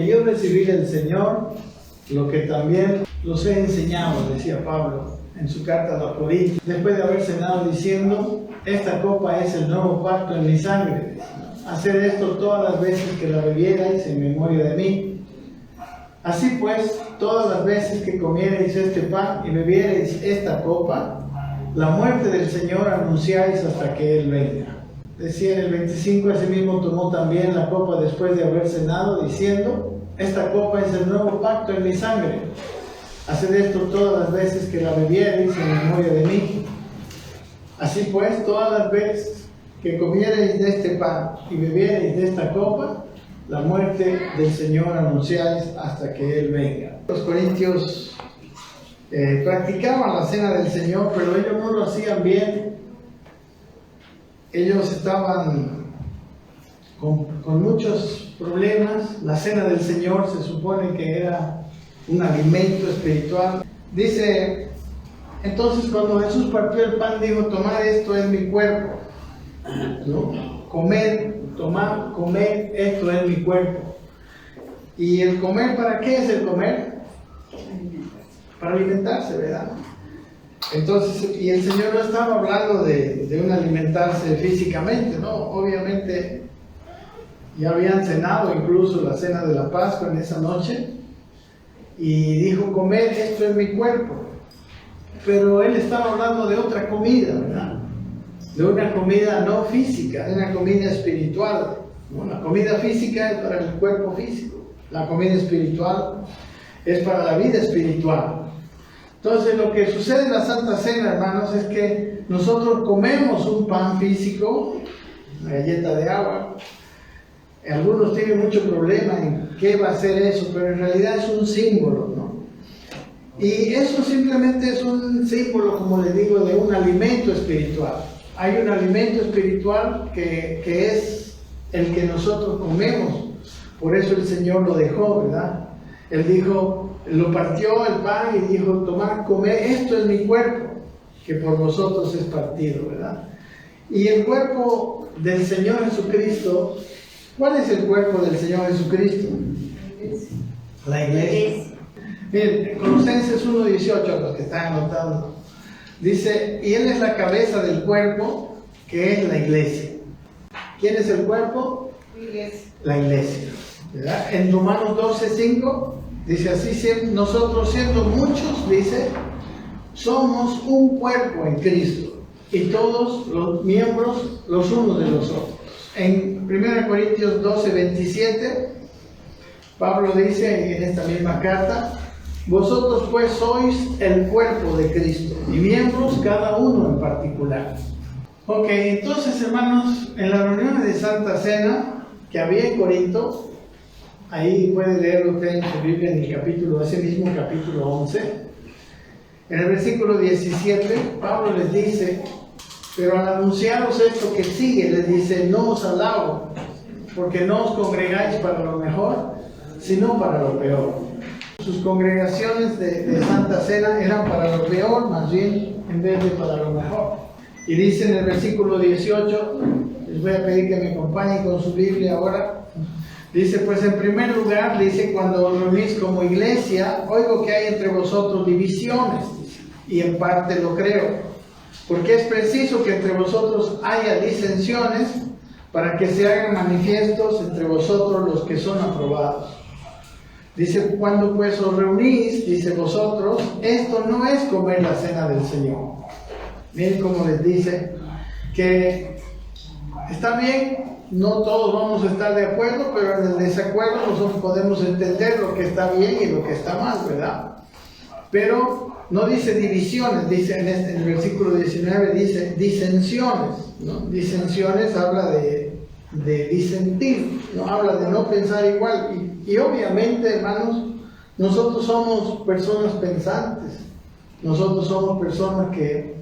porque yo recibí del Señor lo que también los he enseñado, decía Pablo en su carta a los Corintios, después de haber cenado diciendo: esta copa es el nuevo pacto en mi sangre. Haced esto todas las veces que la bebierais en memoria de mí. Así pues, todas las veces que comiereis este pan y bebiereis esta copa, la muerte del Señor anunciáis hasta que Él venga. Decía en el 25: asimismo tomó también la copa después de haber cenado, diciendo: esta copa es el nuevo pacto en mi sangre. Haced esto todas las veces que la bebiereis en memoria de mí. Así pues, todas las veces que comiereis de este pan y bebiereis de esta copa, la muerte del Señor anunciáis hasta que Él venga. Los corintios practicaban la cena del Señor, pero ellos no lo hacían bien. Ellos estaban con muchos problemas. La cena del Señor se supone que era un alimento espiritual. Dice: entonces cuando Jesús partió el pan, dijo: tomad, esto es mi cuerpo, ¿no? Tomad, comed, esto es mi cuerpo. ¿Y el comer para qué es el comer? Para alimentarse, ¿verdad? Entonces, y el Señor no estaba hablando de un alimentarse físicamente, ¿no? Obviamente ya habían cenado incluso la cena de la Pascua en esa noche, y dijo: comed, esto es mi cuerpo. Pero Él estaba hablando de otra comida, ¿verdad? De una comida no física, de una comida espiritual, ¿no? La comida física es para el cuerpo físico, la comida espiritual es para la vida espiritual. Entonces, lo que sucede en la Santa Cena, hermanos, es que nosotros comemos un pan físico, una galleta de agua. Algunos tienen mucho problema en qué va a ser eso, pero en realidad es un símbolo, ¿no? Y eso simplemente es un símbolo, como les digo, de un alimento espiritual. Hay un alimento espiritual que es el que nosotros comemos. Por eso el Señor lo dejó, ¿verdad? Él dijo, lo partió el pan y dijo: tomad, comed, esto es mi cuerpo, que por vosotros es partido, ¿verdad? Y el cuerpo del Señor Jesucristo, ¿cuál es el cuerpo del Señor Jesucristo? La iglesia. Miren, Colosenses 1:18, los que están anotando, dice: y Él es la cabeza del cuerpo, que es la iglesia. ¿Quién es el cuerpo? La iglesia, ¿verdad? En Romanos 12:5 dice así: nosotros siendo muchos, dice, somos un cuerpo en Cristo, y todos los miembros los unos de los otros. En 1 Corintios 12:27, Pablo dice en esta misma carta: vosotros pues sois el cuerpo de Cristo, y miembros cada uno en particular. Ok, entonces, hermanos, en las reuniones de Santa Cena que había en Corinto, ahí puede leerlo usted en su Biblia en el capítulo, ese mismo capítulo 11, en el versículo 17, Pablo les dice: pero al anunciaros esto que sigue, les dice: no os alabo, porque no os congregáis para lo mejor, sino para lo peor. Sus congregaciones de Santa Cena eran para lo peor, más bien, en vez de para lo mejor. Y dice en el versículo 18, les voy a pedir que me acompañen con su Biblia ahora. Dice: pues en primer lugar, dice, cuando os reunís como iglesia, oigo que hay entre vosotros divisiones, y en parte lo creo, porque es preciso que entre vosotros haya disensiones, para que se hagan manifiestos entre vosotros los que son aprobados. Dice: cuando pues os reunís, dice, vosotros, esto no es comer la cena del Señor. Miren cómo les dice que está bien, no todos vamos a estar de acuerdo, pero en el desacuerdo nosotros podemos entender lo que está bien y lo que está mal, ¿verdad? Pero no dice divisiones, dice en el versículo 19, dice disensiones, ¿no? Disensiones habla de disentir, no habla de no pensar igual. Y obviamente, hermanos, nosotros somos personas pensantes, nosotros somos personas que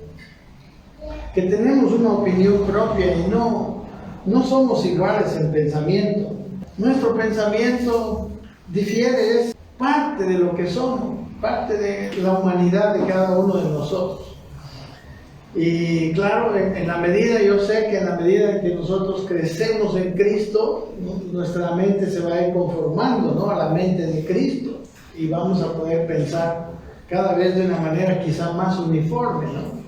tenemos una opinión propia y no somos iguales en pensamiento. Nuestro pensamiento difiere, es parte de lo que somos, parte de la humanidad de cada uno de nosotros. Y claro, en la medida, yo sé que en la medida que nosotros crecemos en Cristo, nuestra mente se va a ir conformando, ¿no?, a la mente de Cristo, y vamos a poder pensar cada vez de una manera quizá más uniforme, ¿no?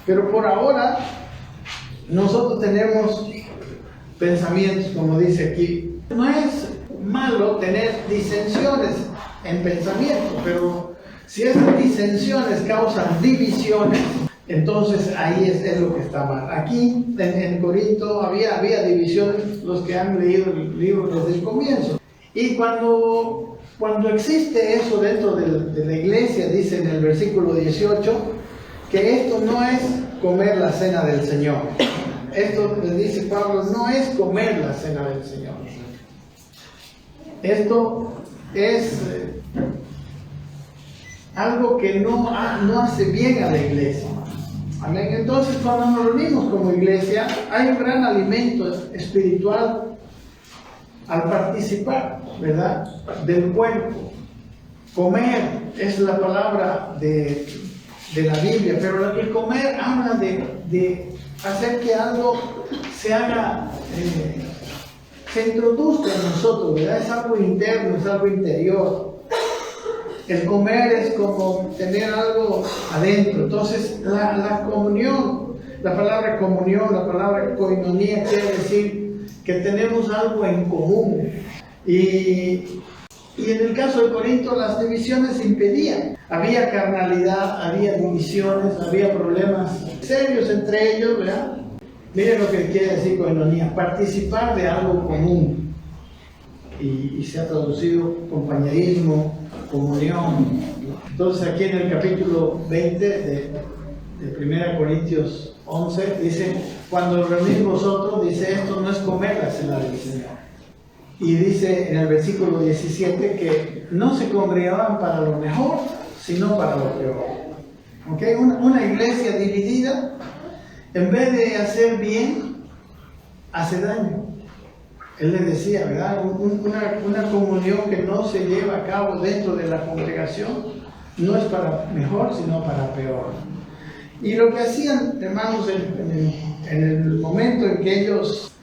Pero por ahora, nosotros tenemos pensamientos, como dice aquí. No es malo tener disensiones en pensamiento, pero si esas disensiones causan divisiones, entonces ahí es lo que está mal. Aquí en Corinto había divisiones, los que han leído el libro desde el comienzo. Y cuando existe eso dentro de la iglesia, dice en el versículo 18, que esto no es comer la cena del Señor. Esto, le dice Pablo, no es comer la cena del Señor. Esto es algo que no hace bien a la iglesia. Amén. Entonces, cuando nos reunimos como iglesia, hay un gran alimento espiritual al participar, ¿verdad?, del cuerpo. Comer es la palabra de la Biblia, pero el comer habla de hacer que algo se haga, se introduzca en nosotros, ¿verdad? Es algo interno, es algo interior. El comer es como tener algo adentro. Entonces, la comunión, la palabra comunión, la palabra koinonía quiere decir que tenemos algo en común. Y en el caso de Corinto, las divisiones impedían. Había carnalidad, había divisiones, había problemas serios entre ellos, ¿verdad? Miren lo que quiere decir koinonía, participar de algo común. Y se ha traducido compañerismo, comunión. Entonces aquí en el capítulo 20 de 1 Corintios 11 dice, cuando reunís vosotros, dice, esto no es comer la cena del Señor. Y dice en el versículo 17 que no se congregaban para lo mejor, sino para lo peor. ¿Okay? Una iglesia dividida, en vez de hacer bien, hace daño. Él le decía, ¿verdad? Una comunión que no se lleva a cabo dentro de la congregación no es para mejor, sino para peor. Y lo que hacían, hermanos, en el momento en que ellos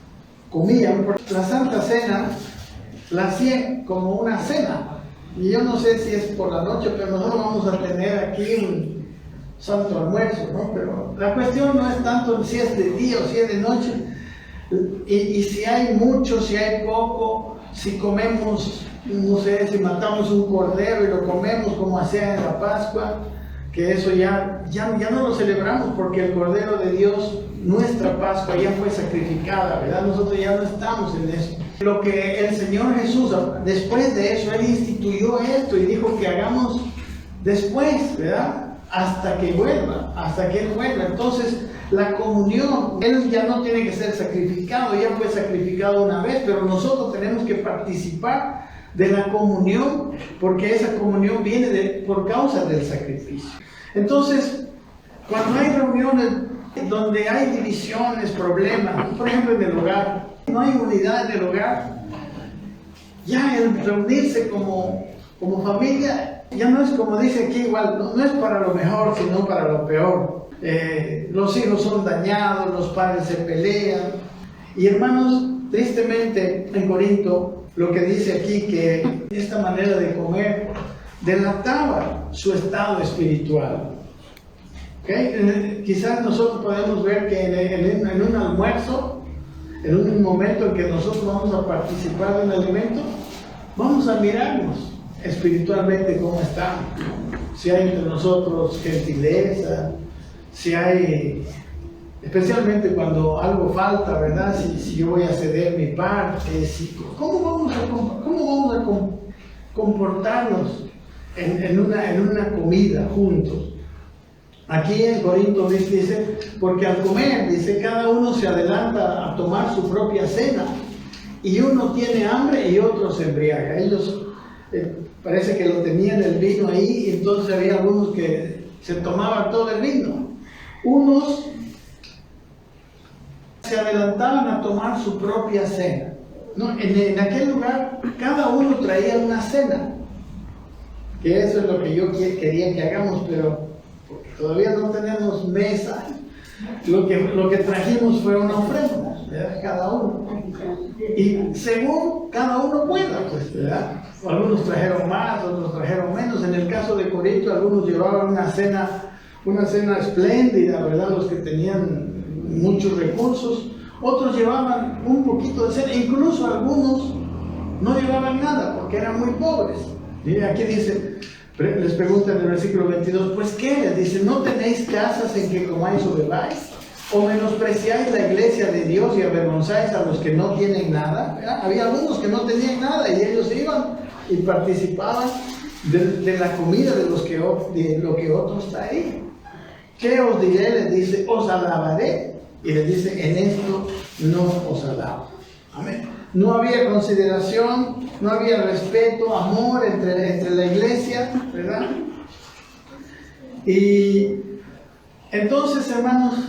comían, porque la Santa Cena la hacían como una cena. Y yo no sé si es por la noche, pero nosotros vamos a tener aquí un santo almuerzo, ¿no? Pero la cuestión no es tanto si es de día o si es de noche. Y si hay mucho, si hay poco, si comemos, no sé, si matamos un cordero y lo comemos como hacía en la Pascua, que eso ya no lo celebramos porque el Cordero de Dios, nuestra Pascua, ya fue sacrificada, ¿verdad? Nosotros ya no estamos en eso. Lo que el Señor Jesús, después de eso, Él instituyó esto y dijo que hagamos después, ¿verdad? Hasta que vuelva, hasta que Él vuelva. Entonces, la comunión, Él ya no tiene que ser sacrificado, ya fue sacrificado una vez, pero nosotros tenemos que participar de la comunión, porque esa comunión viene por causa del sacrificio. Entonces, cuando hay reuniones donde hay divisiones, problemas, por ejemplo en el hogar, no hay unidad en el hogar, ya el reunirse como familia, ya no es como dice aquí igual, no es para lo mejor, sino para lo peor. Los hijos son dañados, los padres se pelean. Y hermanos, tristemente en Corinto, lo que dice aquí, que esta manera de comer delataba su estado espiritual. ¿Okay? Quizás nosotros podemos ver que en un almuerzo, en un momento en que nosotros vamos a participar de un alimento, vamos a mirarnos espiritualmente cómo estamos. Si hay entre nosotros gentileza, si hay, especialmente cuando algo falta, ¿verdad? Si yo voy a ceder mi parte, ¿cómo vamos a comportarnos en una comida juntos? Aquí en Corinto dice, porque al comer, dice, cada uno se adelanta a tomar su propia cena, y uno tiene hambre y otro se embriaga. Ellos parece que lo tenían el vino ahí, y entonces había algunos que se tomaban todo el vino. Unos se adelantaban a tomar su propia cena. ¿No? En aquel lugar, cada uno traía una cena, que eso es lo que yo quería que hagamos, pero porque todavía no tenemos mesa, lo que trajimos fue una ofrenda, ¿verdad? Cada uno. Y según cada uno pueda, pues, ¿verdad? Algunos trajeron más, otros trajeron menos. En el caso de Corinto, algunos llevaban una cena espléndida, ¿verdad? Los que tenían muchos recursos. Otros llevaban un poquito de cena, incluso algunos no llevaban nada porque eran muy pobres. Y aquí dice, les pregunta en el versículo 22, pues ¿qué? Les dice, ¿no tenéis casas en que comáis o bebáis? ¿O menospreciáis la iglesia de Dios y avergonzáis a los que no tienen nada? ¿Verdad? Había algunos que no tenían nada y ellos iban y participaban de la comida de lo que otros traían. ¿Qué os diré? Les dice, os alabaré. Y les dice, en esto no os alabo. Amén. No había consideración, no había respeto, amor entre la iglesia, ¿verdad? Y entonces, hermanos,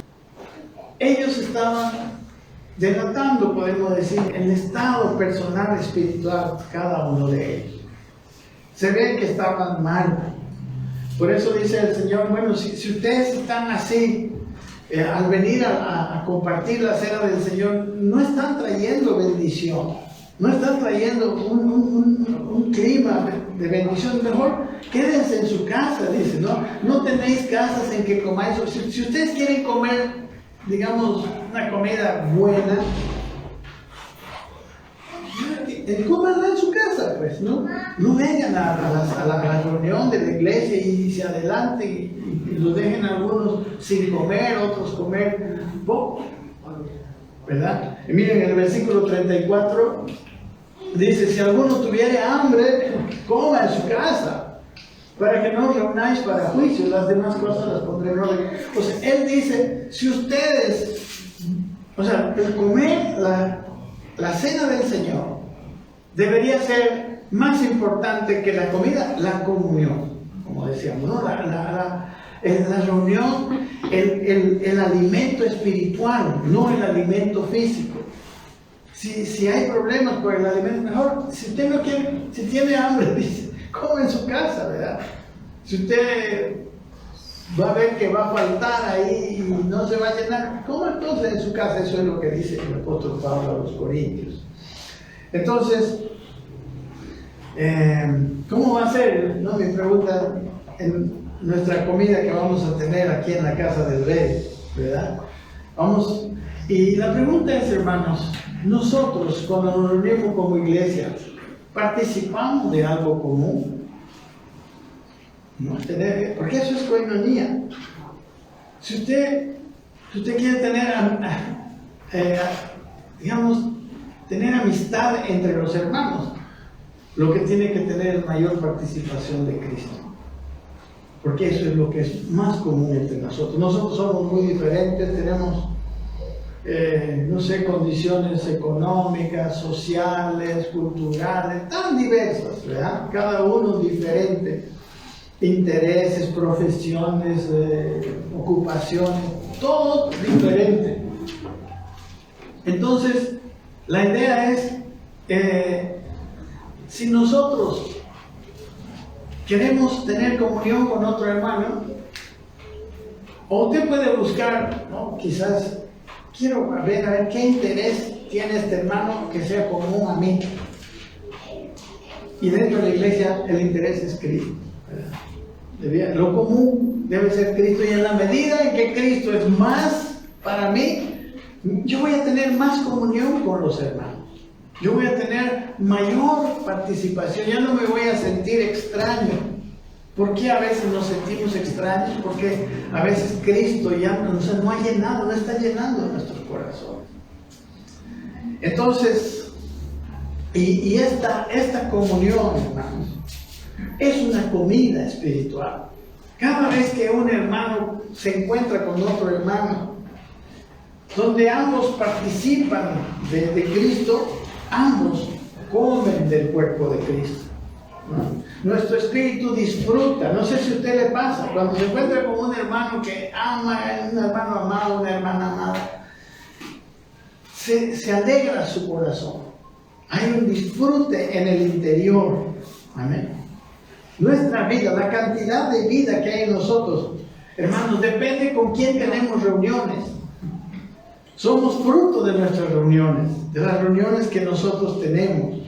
ellos estaban delatando, podemos decir, el estado personal espiritual, cada uno de ellos. Se ve que estaban mal. Por eso dice el Señor, bueno, si ustedes están así, al venir a compartir la cena del Señor, no están trayendo bendición, no están trayendo un clima de bendición. Mejor quédense en su casa, dice, no tenéis casas en que comáis. Si ustedes quieren comer, digamos, una comida buena, cómanla en su casa, pues, ¿no? No vengan a la reunión de la iglesia y se adelanten y los dejen algunos sin comer, otros comer poco, ¿verdad? Y miren, en el versículo 34 dice, si alguno tuviere hambre, coma en su casa, para que no reunáis para juicio, las demás cosas las pondré en orden. O sea, él dice, si ustedes, o sea, el comer la cena del Señor debería ser más importante que la comida, la comunión, como decíamos, ¿no? La reunión, el alimento espiritual, no el alimento físico. Si hay problemas por el alimento, mejor, si usted no quiere, si tiene hambre, dice, coma en su casa, ¿verdad? Si usted va a ver que va a faltar ahí y no se va a llenar, coma entonces en su casa. Eso es lo que dice el apóstol Pablo a los Corintios. Entonces, ¿cómo va a ser? ¿No? Mi pregunta, en nuestra comida que vamos a tener aquí en la casa del Rey, ¿verdad? Y la pregunta es, hermanos, nosotros cuando nos reunimos como iglesia, ¿participamos de algo común? No, porque eso es coinonía. Si usted quiere tener, digamos, tener amistad entre los hermanos, lo que tiene que tener es mayor participación de Cristo. Porque eso es lo que es más común entre nosotros. Nosotros somos muy diferentes, tenemos, no sé, condiciones económicas, sociales, culturales, tan diversas, ¿verdad? Cada uno diferente. Intereses, profesiones, ocupaciones, todo diferente. Entonces, la idea es, si nosotros queremos tener comunión con otro hermano, o usted puede buscar, ¿no? Quizás, quiero ver qué interés tiene este hermano que sea común a mí. Y dentro de la iglesia el interés es Cristo, ¿verdad? Lo común debe ser Cristo, y en la medida en que Cristo es más para mí, yo voy a tener más comunión con los hermanos. Yo voy a tener mayor participación, ya no me voy a sentir extraño. ¿Por qué a veces nos sentimos extraños? Porque a veces Cristo ya no ha llenado, no está llenando nuestros corazones. Entonces, y esta comunión, hermanos, es una comida espiritual. Cada vez que un hermano se encuentra con otro hermano, donde ambos participan de Cristo, ambos comen del cuerpo de Cristo, ¿no? Nuestro espíritu disfruta. No sé si a usted le pasa, cuando se encuentra con un hermano que ama, un hermano amado, una hermana amada, se alegra su corazón. Hay un disfrute en el interior. Amén. Nuestra vida, la cantidad de vida que hay en nosotros, Hermanos, depende con quién tenemos reuniones. Somos fruto de nuestras reuniones, de las reuniones que nosotros tenemos,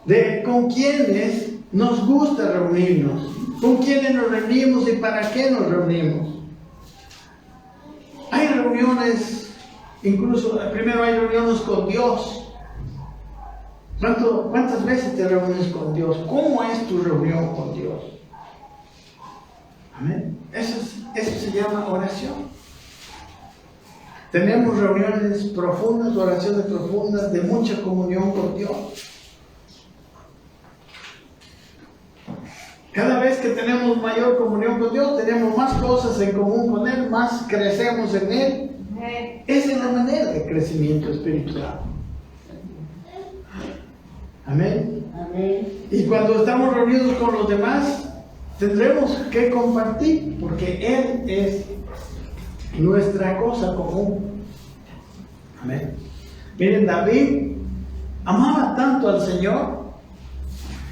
de con quiénes nos gusta reunirnos, con quiénes nos reunimos y para qué nos reunimos. Hay reuniones, incluso primero hay reuniones con Dios. ¿Cuántas veces te reúnes con Dios? ¿Cómo es tu reunión con Dios? Amén. Eso se llama oración. Tenemos reuniones profundas, oraciones profundas, de mucha comunión con Dios. Cada vez que tenemos mayor comunión con Dios, tenemos más cosas en común con Él, más crecemos en Él. Esa es la manera de crecimiento espiritual. Amén. Amén. Y cuando estamos reunidos con los demás, tendremos que compartir, porque Él es nuestra cosa común. Amén. Miren, David amaba tanto al Señor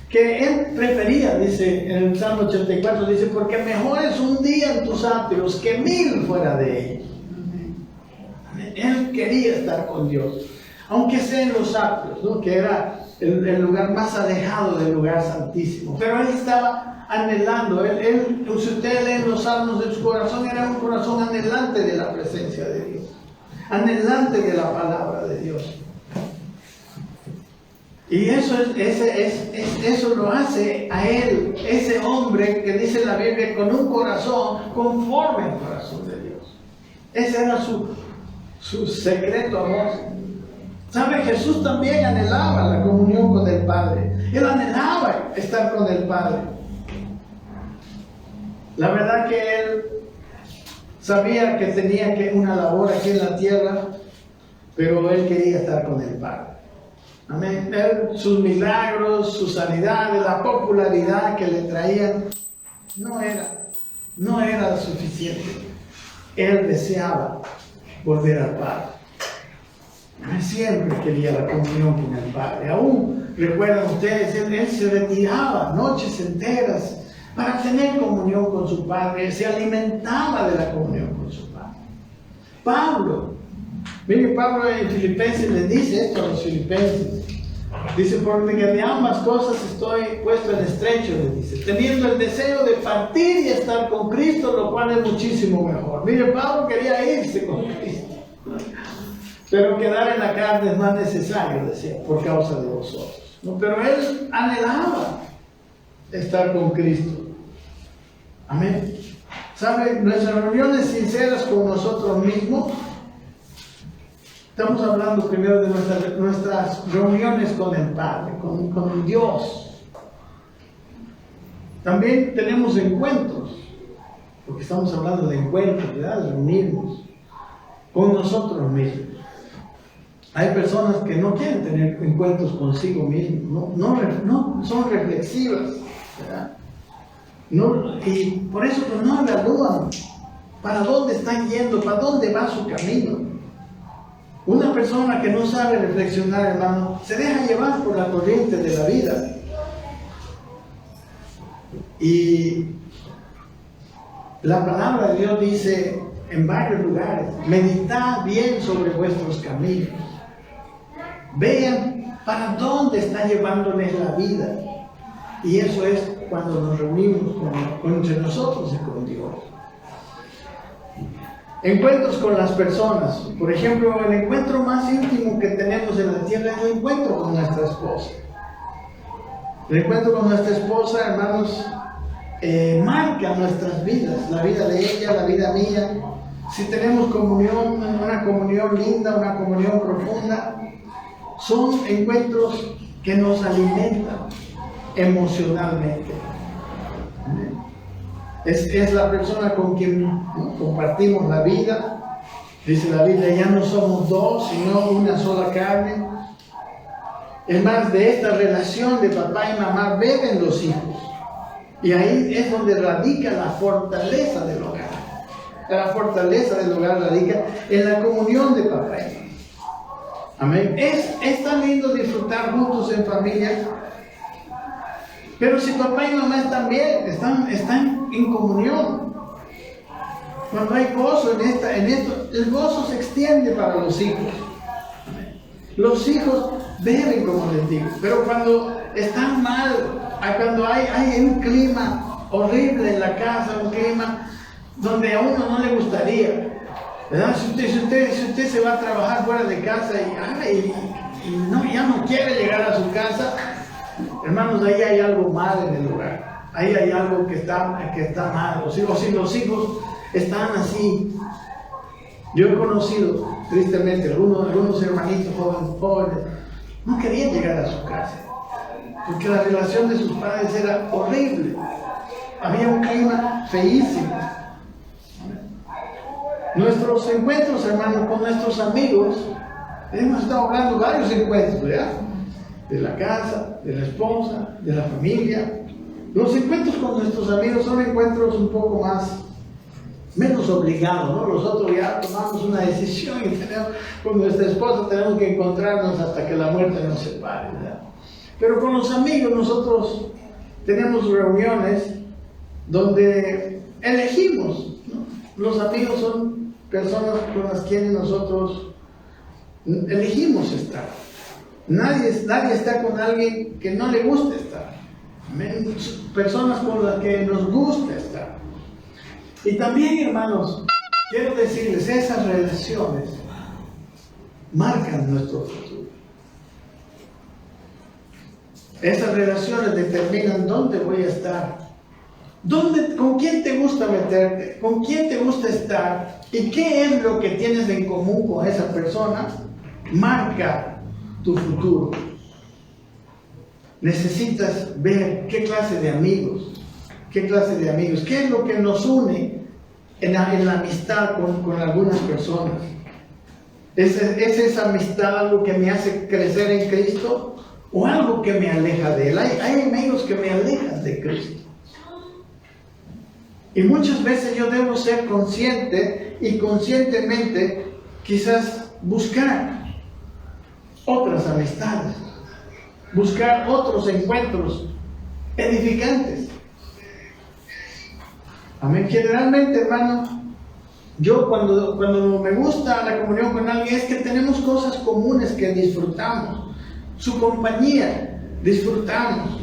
que él prefería, dice en el Salmo 84, dice, porque mejor es un día en tus atrios que 1000 fuera de ellos. Amén. Él quería estar con Dios, aunque sea en los atrios, ¿no? Que era el lugar más alejado del lugar santísimo, pero él estaba anhelando. Si usted lee los salmos de su corazón, era un corazón anhelante de la presencia de Dios, anhelante de la palabra de Dios. Y eso lo hace a él, ese hombre que dice la Biblia, con un corazón conforme al corazón de Dios. Ese era su secreto amor. ¿Sabe? Jesús también anhelaba la comunión con el Padre. Él anhelaba estar con el Padre. La verdad que él sabía que tenía una labor aquí en la tierra, pero él quería estar con el Padre. Amén. Sus milagros, su sanidad, la popularidad que le traían, no era suficiente. Él deseaba volver al Padre. Siempre quería la comunión con el Padre. Aún recuerdan ustedes, él se retiraba noches enteras para tener comunión con su Padre. Se alimentaba de la comunión con su Padre. Pablo en Filipenses les dice esto a los filipenses. Dice, porque de ambas cosas estoy puesto en estrecho, les dice, teniendo el deseo de partir y estar con Cristo, lo cual es muchísimo mejor. Mire, Pablo quería irse con Cristo, pero quedar en la carne es más necesario, decía, por causa de vosotros. ¿No? Pero él anhelaba estar con Cristo. Amén. ¿Sabe? Nuestras reuniones sinceras con nosotros mismos, estamos hablando primero de nuestras reuniones con el Padre, con Dios. También tenemos encuentros, porque estamos hablando de encuentros, ¿verdad? De reunirnos con nosotros mismos. Hay personas que no quieren tener encuentros consigo mismos, no son reflexivas, ¿verdad? Y por eso pues, no evalúan para dónde están yendo, para dónde va su camino. Una persona que no sabe reflexionar, hermano, se deja llevar por la corriente de la vida. Y la palabra de Dios dice en varios lugares, meditad bien sobre vuestros caminos. Vean para dónde está llevándoles la vida. Y eso es cuando nos reunimos entre nosotros y con Dios. Encuentros con las personas. Por ejemplo, el encuentro más íntimo que tenemos en la tierra es el encuentro con nuestra esposa. El encuentro con nuestra esposa, hermanos, marca nuestras vidas, la vida de ella, la vida mía. Si tenemos comunión, una comunión linda, una comunión profunda, son encuentros que nos alimentan emocionalmente. Es la persona con quien compartimos la vida. Dice la Biblia, ya no somos dos, sino una sola carne. Es más, de esta relación de papá y mamá beben los hijos. Y ahí es donde radica la fortaleza del hogar. La fortaleza del hogar radica en la comunión de papá y mamá. Amén. Es tan lindo disfrutar juntos en familia. Pero si papá y mamá están bien, están en comunión, Cuando hay gozo en esto, el gozo se extiende para los hijos. Los hijos beben, como les digo, pero cuando están mal, cuando hay un clima horrible en la casa, un clima donde a uno no le gustaría, ¿verdad? Si usted se va a trabajar fuera de casa y ya no quiere llegar a su casa, hermanos, ahí hay algo mal en el hogar. Ahí hay algo que está mal. O si los hijos están así. Yo he conocido, tristemente, algunos hermanitos jóvenes, no querían llegar a su casa, porque la relación de sus padres era horrible. Había un clima feísimo. Nuestros encuentros, hermanos, con nuestros amigos, hemos estado hablando varios encuentros, ¿verdad? De la casa, de la esposa, de la familia. Los encuentros con nuestros amigos son encuentros un poco menos obligados, ¿no? Nosotros ya tomamos una decisión y con nuestra esposa tenemos que encontrarnos hasta que la muerte nos separe, ¿verdad? Pero con los amigos nosotros tenemos reuniones donde elegimos, ¿no? Los amigos son personas con las quienes nosotros elegimos estar. Nadie está con alguien que no le guste estar. Personas con las que nos gusta estar. Y también, hermanos, quiero decirles, esas relaciones marcan nuestro futuro. Esas relaciones determinan dónde voy a estar, con quién te gusta meterte, con quién te gusta estar y qué es lo que tienes en común con esa persona, marca tu futuro. Necesitas ver qué clase de amigos, qué es lo que nos une en la amistad con algunas personas. ¿Es esa amistad algo que me hace crecer en Cristo o algo que me aleja de Él? Hay amigos que me alejan de Cristo. Y muchas veces yo debo ser consciente y conscientemente quizás buscar otras amistades, buscar otros encuentros edificantes. Amén. Generalmente, hermano, yo cuando me gusta la comunión con alguien es que tenemos cosas comunes que disfrutamos, su compañía disfrutamos,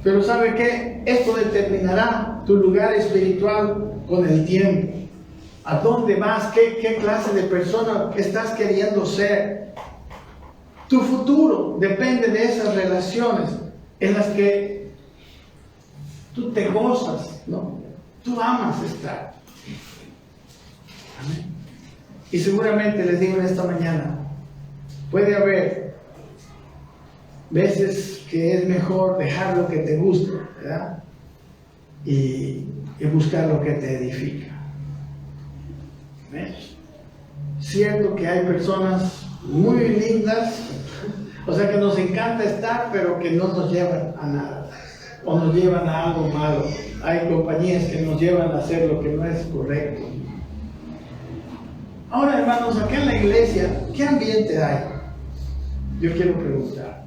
pero ¿sabe qué? Esto determinará tu lugar espiritual con el tiempo. ¿A dónde vas? ¿Qué clase de persona estás queriendo ser? Tu futuro depende de esas relaciones en las que tú te gozas, ¿no? Tú amas estar. Amén. Y seguramente les digo en esta mañana, puede haber veces que es mejor dejar lo que te gusta, ¿verdad? Y buscar lo que te edifica. ¿Amén? Cierto que hay personas muy lindas, o sea que nos encanta estar, pero que no nos llevan a nada, o nos llevan a algo malo. Hay compañías que nos llevan a hacer lo que no es correcto. Ahora, hermanos, acá en la iglesia, ¿qué ambiente hay? Yo quiero preguntar,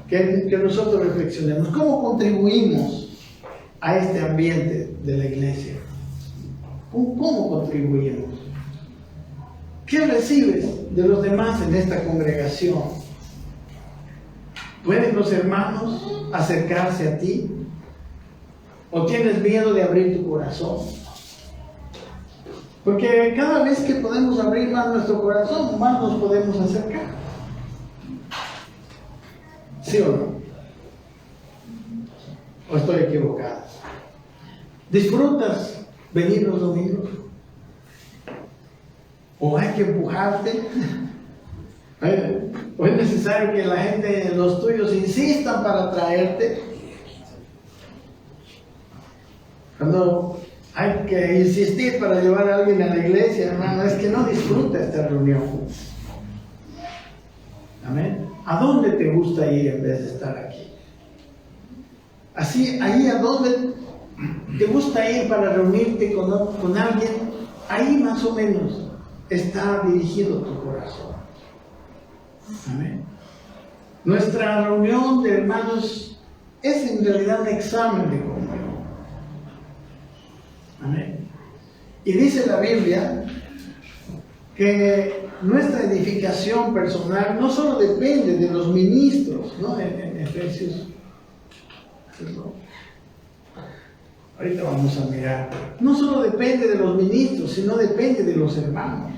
que nosotros reflexionemos, ¿cómo contribuimos a este ambiente de la iglesia? ¿Cómo contribuimos? ¿Qué recibes de los demás en esta congregación? ¿Pueden los hermanos acercarse a ti? ¿O tienes miedo de abrir tu corazón? Porque cada vez que podemos abrir más nuestro corazón, más nos podemos acercar. ¿Sí o no? ¿O estoy equivocado? ¿Disfrutas venir los domingos? ¿O hay que empujarte? ¿O es necesario que la gente, los tuyos, insistan para traerte? Cuando hay que insistir para llevar a alguien a la iglesia, hermano, es que no disfruta esta reunión. Amén. ¿A dónde te gusta ir en vez de estar aquí? Así, ahí a dónde te gusta ir para reunirte con alguien, ahí más o menos está dirigido tu corazón. Amén. Nuestra reunión de hermanos es en realidad un examen de comunión. Amén. Y dice la Biblia que nuestra edificación personal no solo depende de los ministros, ¿no? En Efesios. Ahorita vamos a mirar. No solo depende de los ministros, sino depende de los hermanos.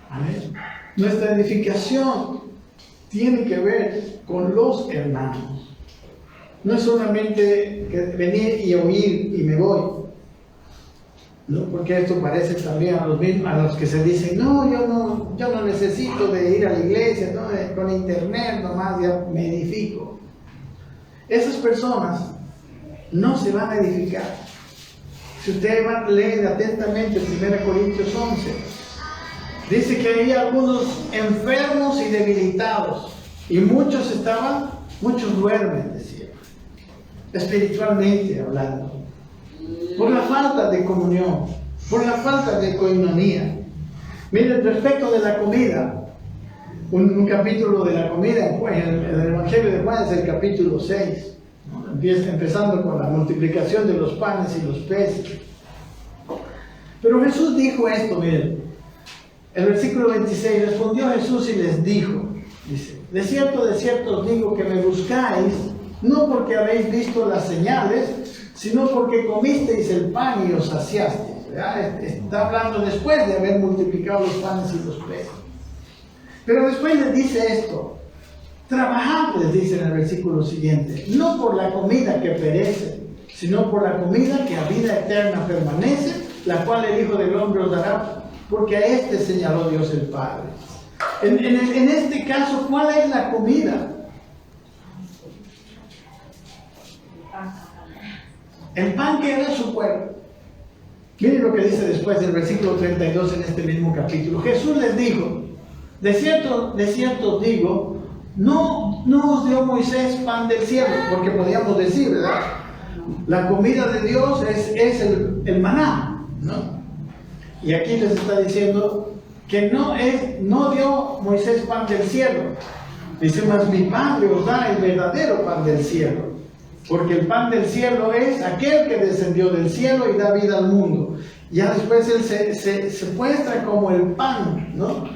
Amén. Nuestra edificación tiene que ver con los hermanos. No es solamente venir y oír y me voy. ¿No? Porque esto parece también a los que se dicen, no, yo no necesito de ir a la iglesia, ¿no? Con internet nomás ya me edifico. Esas personas no se van a edificar. Si usted va a leer atentamente 1 Corintios 11, dice que había algunos enfermos y debilitados, y muchos duermen, decía, espiritualmente hablando, por la falta de comunión, por la falta de koinonía. Miren, respecto de la comida, un capítulo de la comida, el Evangelio de Juan es el capítulo 6, ¿no? Empezando con la multiplicación de los panes y los peces. Pero Jesús dijo esto, miren, el versículo 26, respondió Jesús y les dijo, dice, de cierto os digo que me buscáis, no porque habéis visto las señales, sino porque comisteis el pan y os saciasteis. ¿Verdad? Está hablando después de haber multiplicado los panes y los peces. Pero después les dice esto, trabajad, les dice en el versículo siguiente, no por la comida que perece, sino por la comida que a vida eterna permanece, la cual el Hijo del Hombre os dará, porque a este señaló Dios el Padre. En este caso, ¿cuál es la comida? El pan que era su cuerpo. Miren lo que dice después del versículo 32 en este mismo capítulo. Jesús les dijo, de cierto os digo, no os dio Moisés pan del cielo, porque podíamos decir, ¿verdad? La comida de Dios es el maná, ¿no? Y aquí les está diciendo que no dio Moisés pan del cielo. Dice, mas mi Padre os da el verdadero pan del cielo. Porque el pan del cielo es aquel que descendió del cielo y da vida al mundo. Ya después él se muestra como el pan, ¿no?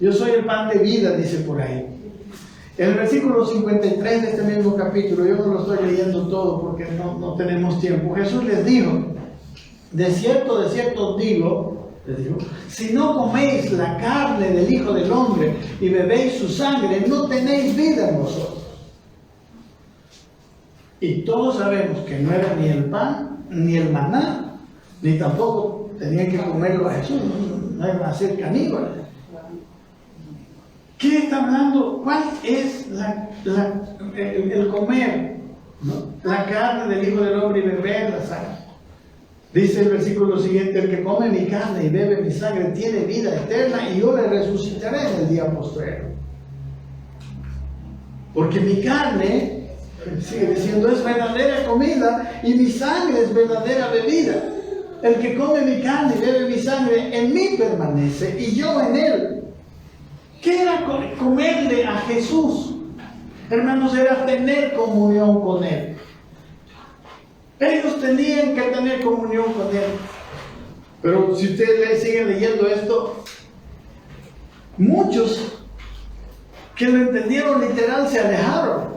Yo soy el pan de vida, dice por ahí. El versículo 53 de este mismo capítulo, yo no lo estoy leyendo todo porque no tenemos tiempo. Jesús les dijo, de cierto os digo, si no coméis la carne del Hijo del Hombre y bebéis su sangre, no tenéis vida en vosotros. Y todos sabemos que no era ni el pan, ni el maná, ni tampoco tenían que comerlo a Jesús, no iban a ser caníbales. ¿Qué está hablando? ¿Cuál es el comer, ¿no? La carne del Hijo del Hombre y beber la sangre? Dice el versículo siguiente, el que come mi carne y bebe mi sangre tiene vida eterna y yo le resucitaré en el día postrero. Porque mi carne, sigue diciendo, es verdadera comida y mi sangre es verdadera bebida. El que come mi carne y bebe mi sangre en mí permanece y yo en él. ¿Qué era comerle a Jesús? Hermanos, era tener comunión con él. Ellos tenían que tener comunión con él. Pero si ustedes siguen leyendo esto, muchos que lo entendieron literal se alejaron.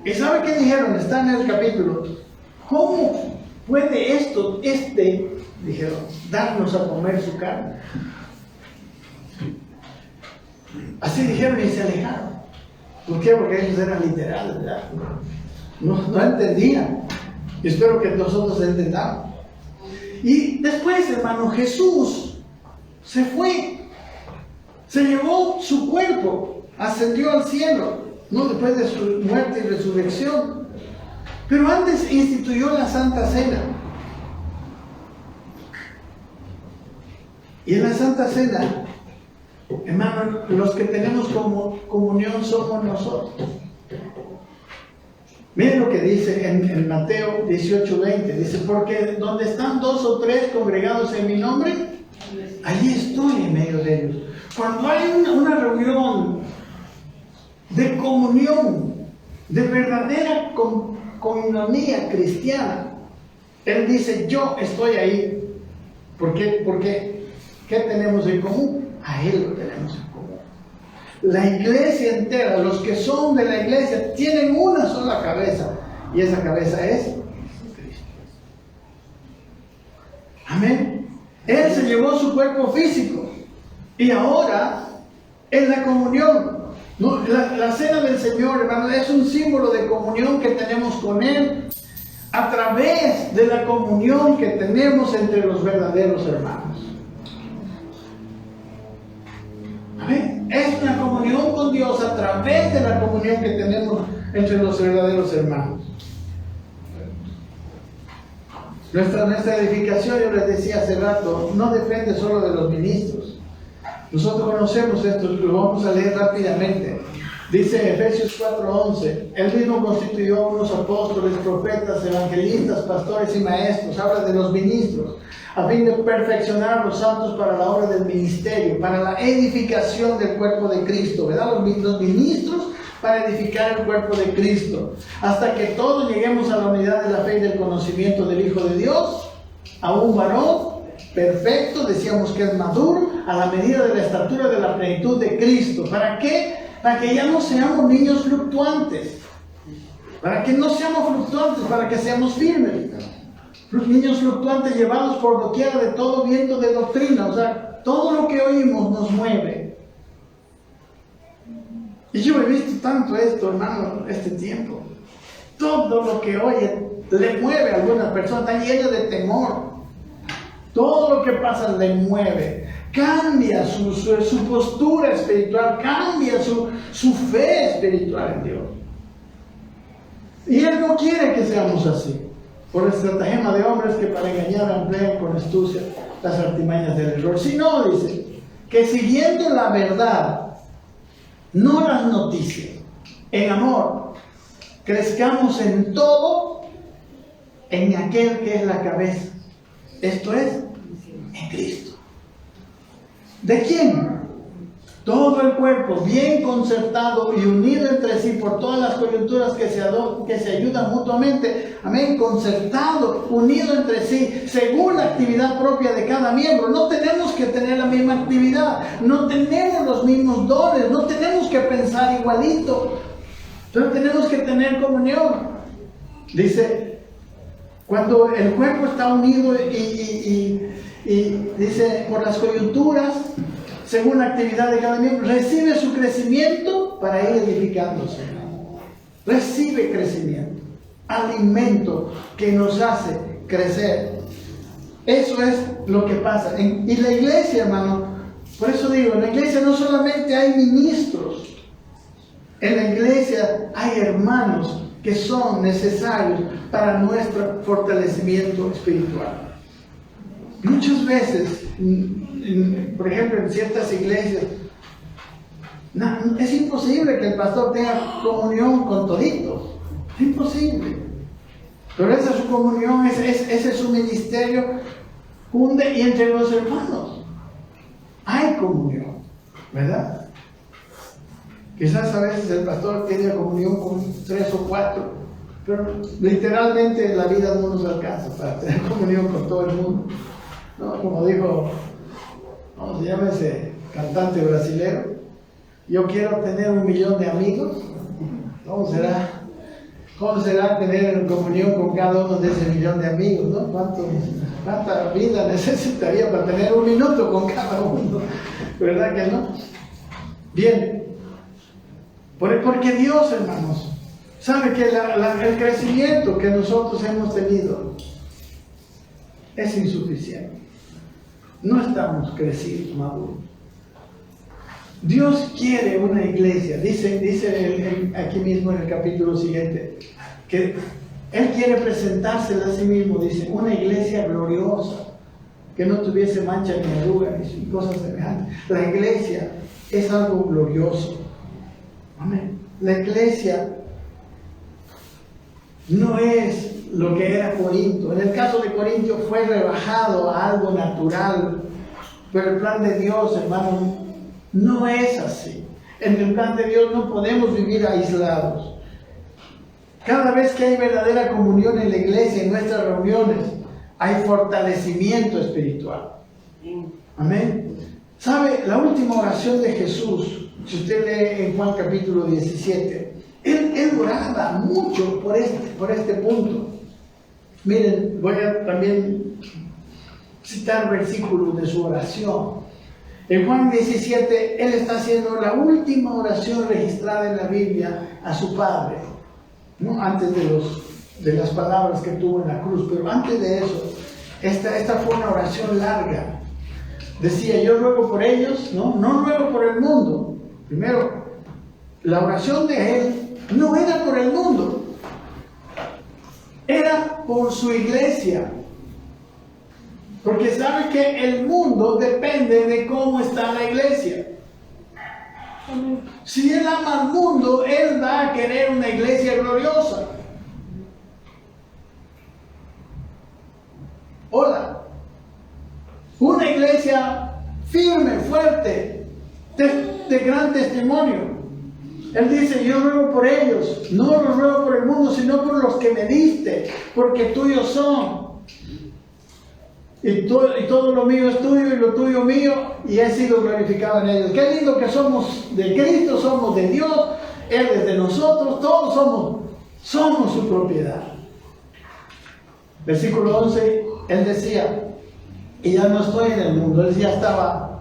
¿Y sabe qué dijeron? Está en el capítulo. ¿Cómo puede dijeron, darnos a comer su carne? Así dijeron y se alejaron. ¿Por qué? Porque ellos eran literales, ¿verdad? No entendían. Y espero que nosotros entendamos. Y después, hermano, Jesús se fue. Se llevó su cuerpo, ascendió al cielo, ¿no? Después de su muerte y resurrección. Pero antes instituyó la Santa Cena. Y en la Santa Cena, hermano, los que tenemos como comunión somos nosotros. Miren lo que dice en Mateo 18:20. Dice, porque donde están 2 o 3 congregados en mi nombre, allí estoy en medio de ellos. Cuando hay una reunión de comunión, de verdadera coinonía cristiana, Él dice, yo estoy ahí. ¿Por qué? Porque ¿qué tenemos en común? A Él lo tenemos en común. La iglesia entera, los que son de la iglesia, tienen una sola cabeza. Y esa cabeza es Cristo. Amén. Él se llevó su cuerpo físico. Y ahora, en la comunión, ¿no? La cena del Señor, hermano, es un símbolo de comunión que tenemos con Él a través de la comunión que tenemos entre los verdaderos hermanos. Amén. Es una comunión con Dios a través de la comunión que tenemos entre los verdaderos hermanos. Nuestra edificación, yo les decía hace rato, no depende solo de los ministros. Nosotros conocemos esto, lo vamos a leer rápidamente. Dice Efesios 4:11, Él mismo constituyó unos apóstoles, profetas, evangelistas, pastores y maestros. Habla de los ministros, a fin de perfeccionar a los santos para la obra del ministerio, para la edificación del cuerpo de Cristo, ¿verdad? Los ministros para edificar el cuerpo de Cristo, hasta que todos lleguemos a la unidad de la fe y del conocimiento del Hijo de Dios, a un varón perfecto, decíamos que es maduro, a la medida de la estatura de la plenitud de Cristo. ¿Para qué? Para que ya no seamos niños fluctuantes. Para que no seamos fluctuantes, para que seamos firmes. Los niños fluctuantes llevados por doquiera de todo viento de doctrina. O sea, todo lo que oímos nos mueve. Y yo he visto tanto esto, hermano, este tiempo. Todo lo que oye le mueve a algunas personas, están llenas de temor. Todo lo que pasa le mueve. Cambia su postura espiritual, cambia su fe espiritual en Dios. Y Él no quiere que seamos así. Por estratagema de hombres que para engañar emplean con astucia las artimañas del error. Sino, dice, que siguiendo la verdad, no las noticias, en amor, crezcamos en todo en aquel que es la cabeza. Esto es, en Cristo. ¿De quién? Todo el cuerpo, bien concertado y unido entre sí por todas las coyunturas que se ayudan mutuamente. Amén. Concertado, unido entre sí, según la actividad propia de cada miembro. No tenemos que tener la misma actividad, no tenemos los mismos dones, no tenemos que pensar igualito, pero tenemos que tener comunión. Dice, cuando el cuerpo está unido y dice, por las coyunturas, según la actividad de cada miembro, recibe su crecimiento para ir edificándose. Recibe crecimiento, alimento que nos hace crecer. Eso es lo que pasa. Y la iglesia, hermano, por eso digo, en la iglesia no solamente hay ministros, en la iglesia hay hermanos que son necesarios para nuestro fortalecimiento espiritual. Muchas veces, por ejemplo, en ciertas iglesias, es imposible que el pastor tenga comunión con toditos. Es imposible. Pero esa es su comunión, ese es su ministerio, cunde y entre los hermanos hay comunión, ¿verdad? Quizás a veces el pastor tiene comunión con 3 o 4, pero literalmente la vida no nos alcanza para tener comunión con todo el mundo. ¿No? Como dijo, ¿cómo se llama ese cantante brasilero? Yo quiero tener 1 millón de amigos. ¿Cómo será tener comunión con cada uno de ese 1 millón de amigos? ¿No? ¿Cuánta vida necesitaría para tener 1 minuto con cada uno? ¿Verdad que no? Bien. Porque Dios, hermanos, sabe que el crecimiento que nosotros hemos tenido es insuficiente. No estamos crecidos, maduros. Dios quiere una iglesia, dice aquí mismo en el capítulo siguiente, que Él quiere presentársela a sí mismo, dice, una iglesia gloriosa, que no tuviese mancha ni arruga y cosas semejantes. La iglesia es algo glorioso. Amén. La iglesia no es lo que era Corinto. En el caso de Corinto fue rebajado a algo natural, pero el plan de Dios, hermano, no es así. En el plan de Dios no podemos vivir aislados. Cada vez que hay verdadera comunión en la iglesia, en nuestras reuniones, hay fortalecimiento espiritual. Amén. ¿Sabe? La última oración de Jesús, si usted lee en Juan capítulo 17, él oraba mucho por este punto. Miren, voy a también citar versículos de su oración. En Juan 17, él está haciendo la última oración registrada en la Biblia a su Padre, ¿no? Antes de las palabras que tuvo en la cruz, pero antes de eso, esta fue una oración larga. Decía, yo ruego por ellos, no ruego por el mundo. Primero, la oración de él no era por el mundo, era por su iglesia. Porque sabe que el mundo depende de cómo está la iglesia. Si él ama al mundo, él va a querer una iglesia gloriosa. Hola. Una iglesia firme, fuerte, de gran testimonio. Él dice, yo ruego por ellos, no los ruego por el mundo, sino por los que me diste, porque tuyos son. Y todo lo mío es tuyo y lo tuyo mío, y he sido glorificado en ellos. Qué lindo que somos de Cristo, somos de Dios, Él es de nosotros, todos somos su propiedad. Versículo 11, él decía, y ya no estoy en el mundo, él ya estaba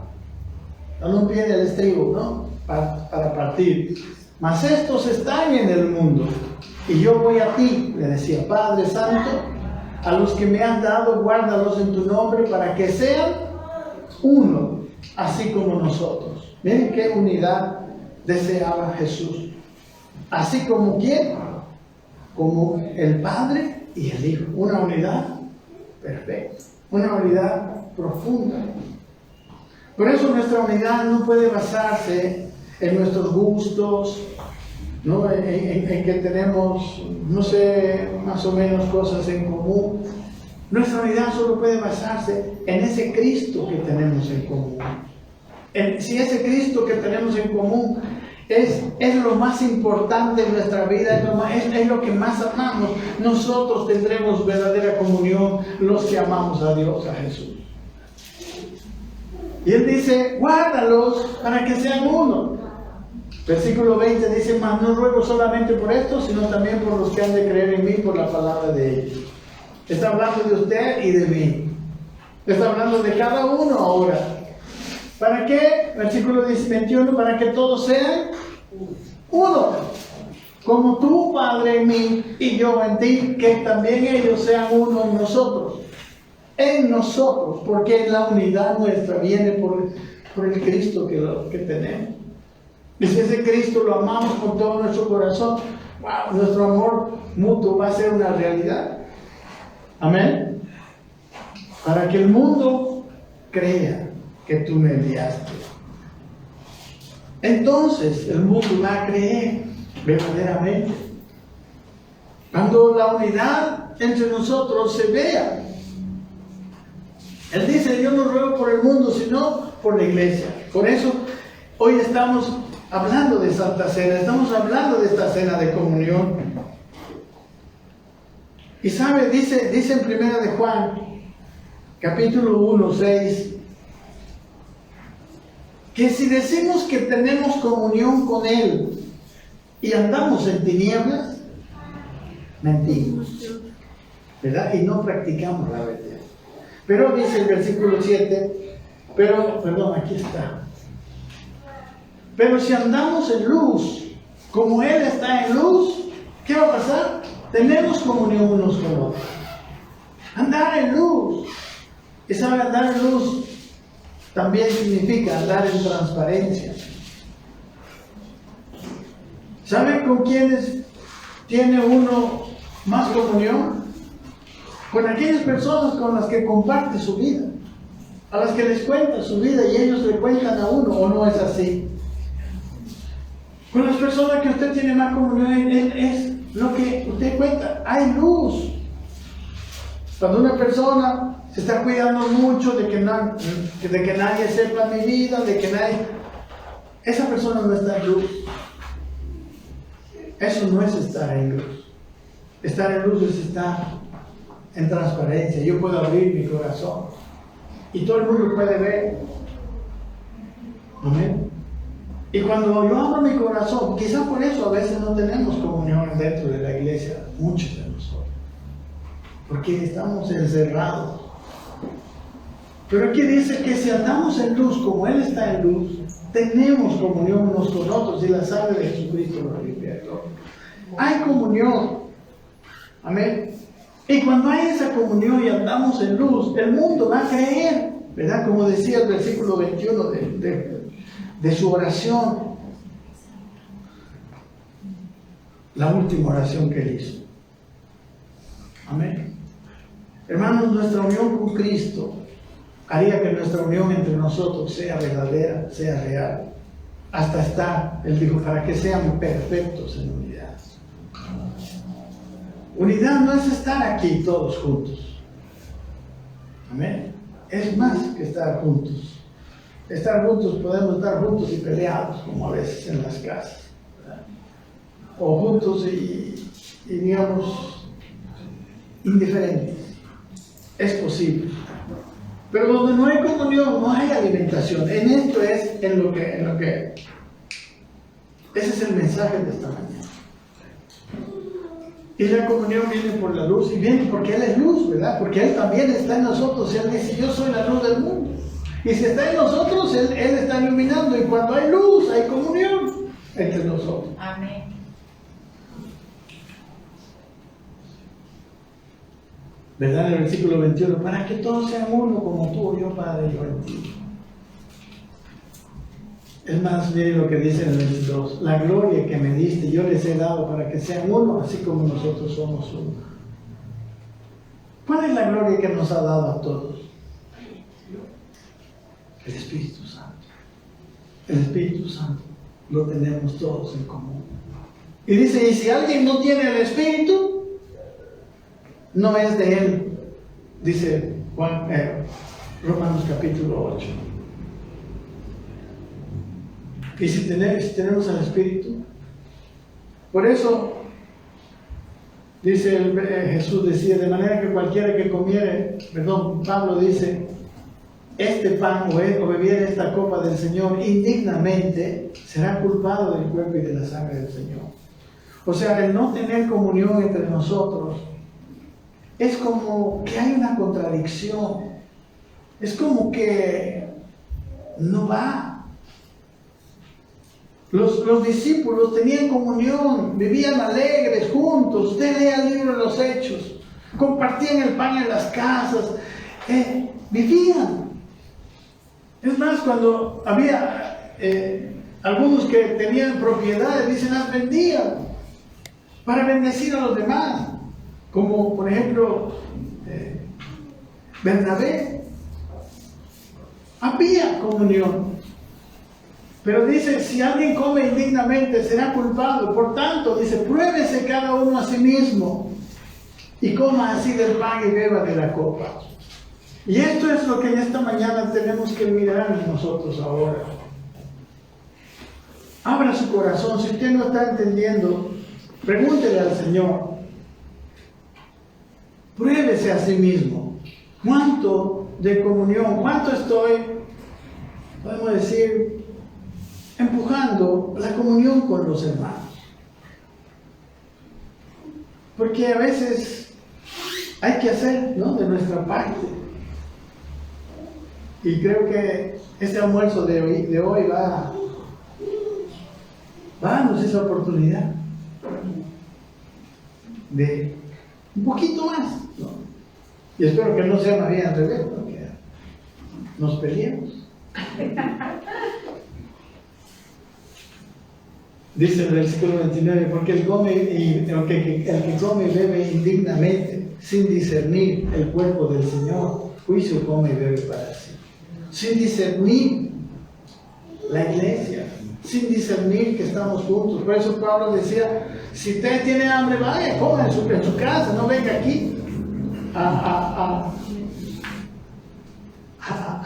con un pie en el estribo, ¿no? Para partir. Mas estos están en el mundo, y yo voy a ti, le decía, Padre Santo, a los que me has dado, guárdalos en tu nombre, para que sean uno, así como nosotros. Miren qué unidad deseaba Jesús. Así como ¿quién? Como el Padre y el Hijo. Una unidad perfecta, una unidad profunda. Por eso nuestra unidad no puede basarse en nuestros gustos, ¿no? En que tenemos, no sé, más o menos cosas en común. Nuestra unidad solo puede basarse en ese Cristo que tenemos en común. Si ese Cristo que tenemos en común es lo más importante en nuestra vida, es lo que más amamos, nosotros tendremos verdadera comunión los que amamos a Dios, a Jesús. Y él dice, guárdalos para que sean uno. Versículo 20 dice, mas no ruego solamente por esto, sino también por los que han de creer en mí por la palabra de ellos. Está hablando de usted y de mí. Está hablando de cada uno ahora. ¿Para qué? Versículo 21, para que todos sean uno. Como tú, Padre, en mí y yo en ti, que también ellos sean uno en nosotros. En nosotros, porque la unidad nuestra viene por el Cristo que tenemos. Y si ese Cristo lo amamos con todo nuestro corazón, wow, nuestro amor mutuo va a ser una realidad. Amén. Para que el mundo crea que tú me enviaste. Entonces el mundo va a creer verdaderamente. Cuando la unidad entre nosotros se vea. Él dice, yo no ruego por el mundo, sino por la iglesia. Por eso hoy estamos hablando de Santa Cena, estamos hablando de esta cena de comunión. Y sabe, dice en 1 de Juan, capítulo 1, 6, que si decimos que tenemos comunión con Él y andamos en tinieblas, mentimos, ¿verdad? Y no practicamos la verdad. Pero dice el versículo 7, aquí está. Pero si andamos en luz, como Él está en luz, ¿qué va a pasar? Tenemos comunión unos con otros. Andar en luz. Y sabe, andar en luz también significa andar en transparencia. ¿Sabe con quiénes tiene uno más comunión? Con aquellas personas con las que comparte su vida, a las que les cuenta su vida y ellos le cuentan a uno, ¿o no es así? Con las personas que usted tiene más comunión es lo que usted cuenta, hay luz. Cuando una persona se está cuidando mucho de que nadie sepa mi vida, esa persona no está en luz. Eso no es estar en luz. Estar en luz es en transparencia. Yo puedo abrir mi corazón y todo el mundo puede ver. Amén. Y cuando yo abro mi corazón, quizá por eso a veces no tenemos comunión dentro de la iglesia, muchos de nosotros, porque estamos encerrados. Pero aquí dice que si andamos en luz como Él está en luz, tenemos comunión unos con otros y la sangre de Jesucristo nos limpia. Hay comunión. Amén. Y cuando hay esa comunión y andamos en luz, el mundo va a creer, ¿verdad? Como decía el versículo 21 de su oración, la última oración que él hizo. Amén. Hermanos, nuestra unión con Cristo haría que nuestra unión entre nosotros sea verdadera, sea real. Hasta estar, él dijo, para que sean perfectos en unidad. Unidad no es estar aquí todos juntos. Amén. Es más que estar juntos. Estar juntos, podemos estar juntos y peleados, como a veces en las casas, ¿verdad? O juntos y digamos, indiferentes. Es posible. Pero donde no hay comunión, no hay alimentación. En esto es en lo que ese es el mensaje de esta mañana. Y la comunión viene por la luz, y viene porque Él es luz, ¿verdad? Porque Él también está en nosotros. Él dice, yo soy la luz del mundo. Y si está en nosotros, Él está iluminando. Y cuando hay luz, hay comunión entre nosotros. Amén. ¿Verdad? En el versículo 21, para que todos sean uno como tú, yo Padre, yo en ti. Es más, miren lo que dice en el 22, la gloria que me diste, yo les he dado para que sean uno, así como nosotros somos uno. ¿Cuál es la gloria que nos ha dado a todos? El Espíritu Santo. El Espíritu Santo lo tenemos todos en común. Y dice, y si alguien no tiene el Espíritu, no es de Él, dice Romanos capítulo 8. Y si tenemos al Espíritu, por eso dice Jesús decía, de manera que cualquiera que comiere, Pablo dice, este pan o bebiere esta copa del Señor indignamente, será culpado del cuerpo y de la sangre del Señor. O sea, el no tener comunión entre nosotros es como que hay una contradicción, es como que no va. Los discípulos tenían comunión, vivían alegres juntos. Usted lea el libro de los Hechos, compartían el pan en las casas, vivían. Es más, cuando había algunos que tenían propiedades, dicen, las vendían para bendecir a los demás, como por ejemplo Bernabé. Había comunión. Pero dice, si alguien come indignamente será culpado. Por tanto, dice, pruébese cada uno a sí mismo y coma así del pan y beba de la copa. Y esto es lo que en esta mañana tenemos que mirar nosotros ahora. Abra su corazón. Si usted no está entendiendo, pregúntele al Señor. Pruébese a sí mismo. ¿Cuánto de comunión, cuánto estoy, podemos decir, empujando la comunión con los hermanos? Porque a veces hay que hacer, ¿no?, de nuestra parte. Y creo que este almuerzo de hoy va a darnos esa oportunidad de un poquito más, ¿no? Y espero que no sea más bien al revés, ¿no?, que nos peleemos. Dice en el versículo 29, porque el que come y bebe indignamente, sin discernir el cuerpo del Señor, juicio come y bebe para sí. Sin discernir la iglesia, sin discernir que estamos juntos. Por eso Pablo decía, si usted tiene hambre, vaya, coma en su casa, no venga aquí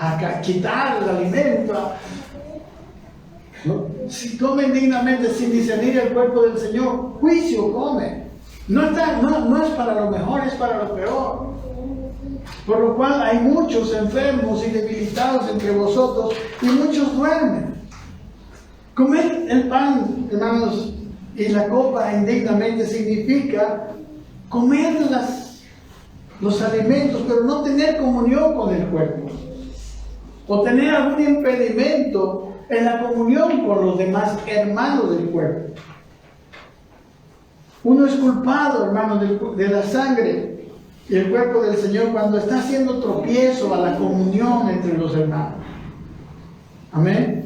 a quitar el alimento. ¿No? Si come indignamente sin discernir el cuerpo del Señor, juicio come. No es para lo mejor, es para lo peor. Por lo cual hay muchos enfermos y debilitados entre vosotros y muchos duermen. Comer el pan, hermanos, y la copa indignamente significa comer los alimentos, pero no tener comunión con el cuerpo. O tener algún impedimento en la comunión con los demás hermanos del cuerpo. Uno es culpado, hermano, de la sangre y el cuerpo del Señor cuando está haciendo tropiezo a la comunión entre los hermanos. Amén.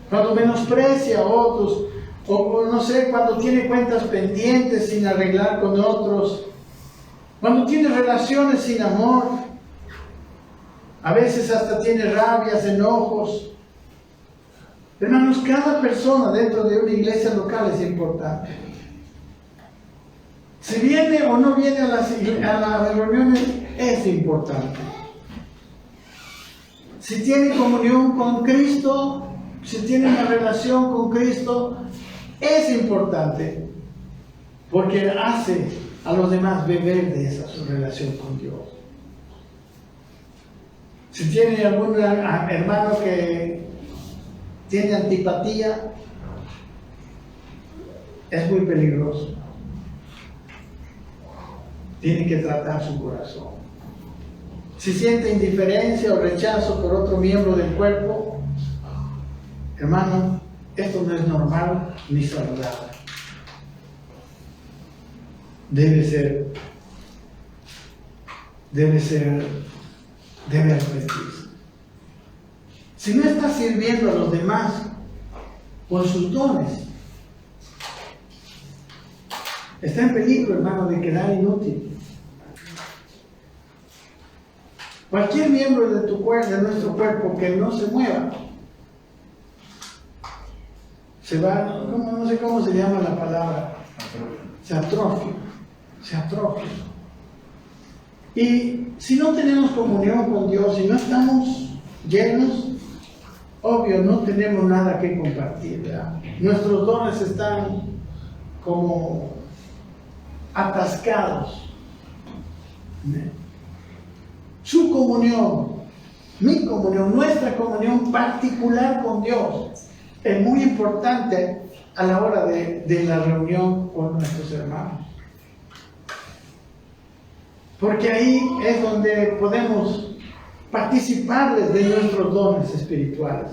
Cuando menosprecia a otros, o no sé, cuando tiene cuentas pendientes sin arreglar con otros, cuando tiene relaciones sin amor, a veces hasta tiene rabias, enojos. Hermanos, cada persona dentro de una iglesia local es importante. Si viene o no viene a las reuniones, es importante. Si tiene comunión con Cristo, si tiene una relación con Cristo, es importante. Porque hace a los demás beber de esa su relación con Dios. Si tiene algún hermano que tiene antipatía, es muy peligroso. Tiene que tratar su corazón. Si siente indiferencia o rechazo por otro miembro del cuerpo, hermano, esto no es normal ni saludable. Debe arrepentirse. Si no está sirviendo a los demás con sus dones, está en peligro, hermano, de quedar inútil. Cualquier miembro de nuestro cuerpo que no se mueva, se va, no sé cómo se llama la palabra, se atrofia. Y si no tenemos comunión con Dios, si no estamos llenos, obvio, no tenemos nada que compartir, ¿verdad? Nuestros dones están como atascados. Su comunión, mi comunión, nuestra comunión particular con Dios es muy importante a la hora de la reunión con nuestros hermanos. Porque ahí es donde podemos participarles de nuestros dones espirituales.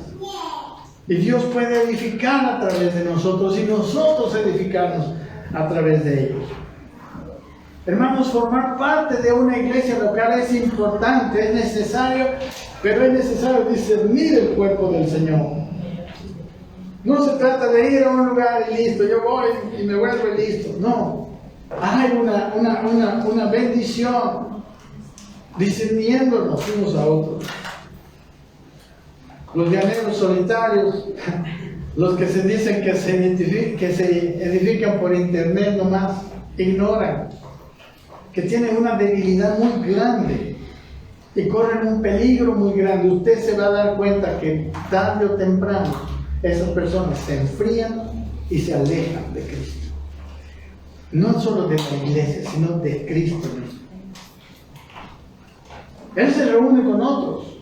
Y Dios puede edificar a través de nosotros y nosotros edificarnos a través de ellos. Hermanos, formar parte de una iglesia local es importante, es necesario, pero es necesario discernir el cuerpo del Señor. No se trata de ir a un lugar y listo, yo voy y me vuelvo y listo. No, hay una bendición discerniéndonos unos a otros. Los llaneros solitarios, los que se dicen que se edifican por internet nomás, ignoran que tienen una debilidad muy grande y corren un peligro muy grande. Usted se va a dar cuenta que tarde o temprano esas personas se enfrían y se alejan de Cristo. No solo de la iglesia, sino de Cristo mismo. Él se reúne con otros,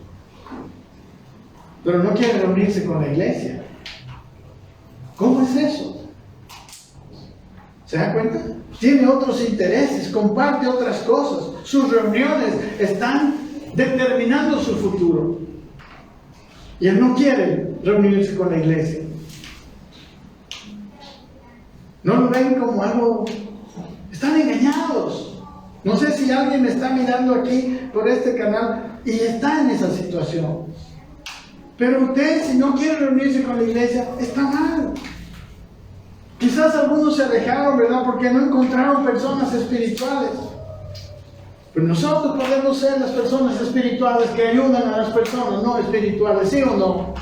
pero no quiere reunirse con la iglesia. ¿Cómo es eso? ¿Se da cuenta? Tiene otros intereses, comparte otras cosas. Sus reuniones están determinando su futuro. Y él no quiere reunirse con la iglesia. No lo ven como algo... Están engañados. No sé si alguien me está mirando aquí por este canal y está en esa situación. Pero usted, si no quiere reunirse con la iglesia, está mal. Quizás algunos se alejaron, ¿verdad? Porque no encontraron personas espirituales. Pero nosotros podemos ser las personas espirituales que ayudan a las personas no espirituales, ¿sí o no?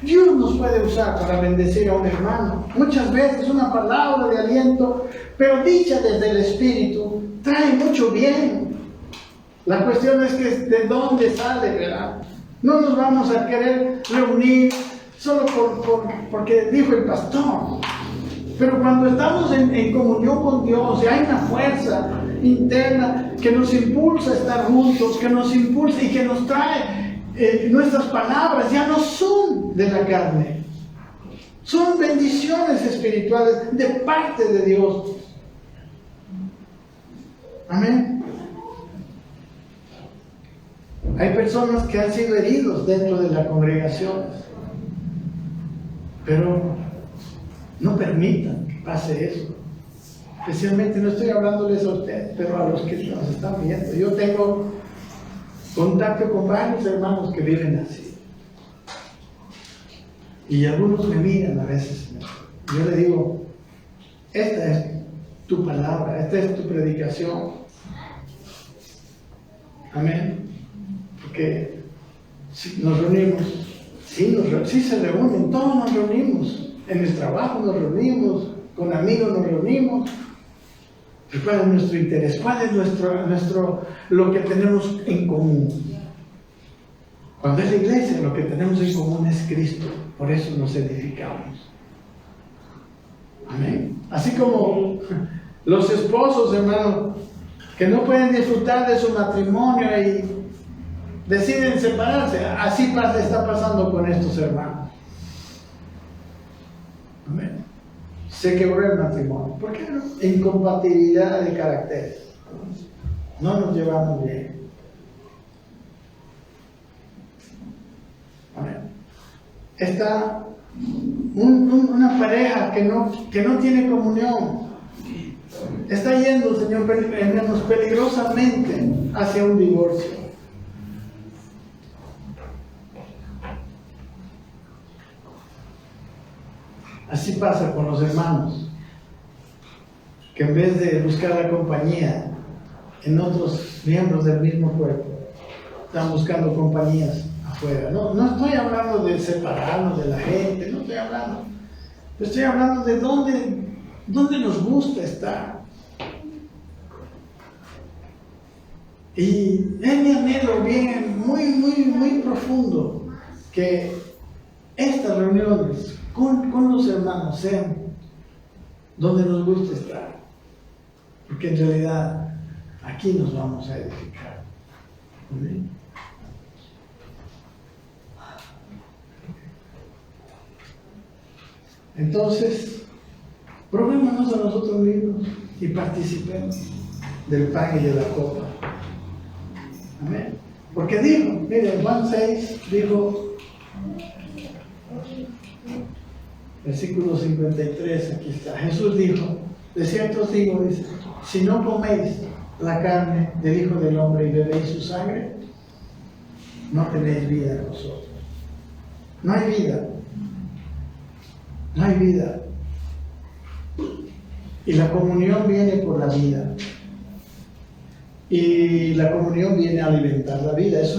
Dios nos puede usar para bendecir a un hermano. Muchas veces una palabra de aliento, pero dicha desde el Espíritu, trae mucho bien. La cuestión es que de dónde sale, ¿verdad? No nos vamos a querer reunir solo porque dijo el pastor. Pero cuando estamos en comunión con Dios, y hay una fuerza interna que nos impulsa a estar juntos, que nos impulsa y que nos trae, nuestras palabras ya no son de la carne, son bendiciones espirituales de parte de Dios. Amén. Hay personas que han sido heridos dentro de la congregación, pero no permitan que pase eso. Especialmente, no estoy hablándoles a ustedes, pero a los que nos están viendo. Yo tengo contacto con varios hermanos que viven así. Y algunos me miran a veces. Yo le digo, esta es tu palabra, esta es tu predicación. Amén. Porque si nos reunimos, sí se reúnen, todos nos reunimos. En el trabajo nos reunimos, con amigos nos reunimos. ¿Y cuál es nuestro interés? ¿Cuál es lo que tenemos en común? Cuando es la iglesia, lo que tenemos en común es Cristo. Por eso nos edificamos. Amén. Así como los esposos, hermanos, que no pueden disfrutar de su matrimonio y deciden separarse. Así está pasando con estos hermanos. Amén. Se quebró el matrimonio. ¿Por qué no? Incompatibilidad de caracteres. No nos llevamos bien. Amén. Está una pareja que no tiene comunión. Está yendo, Señor, hermanos, peligrosamente hacia un divorcio. Así pasa con los hermanos, que en vez de buscar la compañía en otros miembros del mismo cuerpo, están buscando compañías afuera. No estoy hablando de separarnos de la gente, no estoy hablando. Estoy hablando de dónde nos gusta estar. Y es mi anhelo bien, muy profundo, que estas reuniones con los hermanos sean donde nos gusta estar, porque en realidad aquí nos vamos a edificar. ¿Amén? Entonces, probémonos a nosotros mismos y participemos del pan y de la copa. Amén. Porque dijo, miren, Juan 6 dijo, versículo 53, aquí está. Jesús dijo, de cierto os digo, dice, si no coméis la carne del Hijo del Hombre y bebéis su sangre, no tenéis vida en vosotros. No hay vida. No hay vida. Y la comunión viene por la vida. Y la comunión viene a alimentar la vida. Es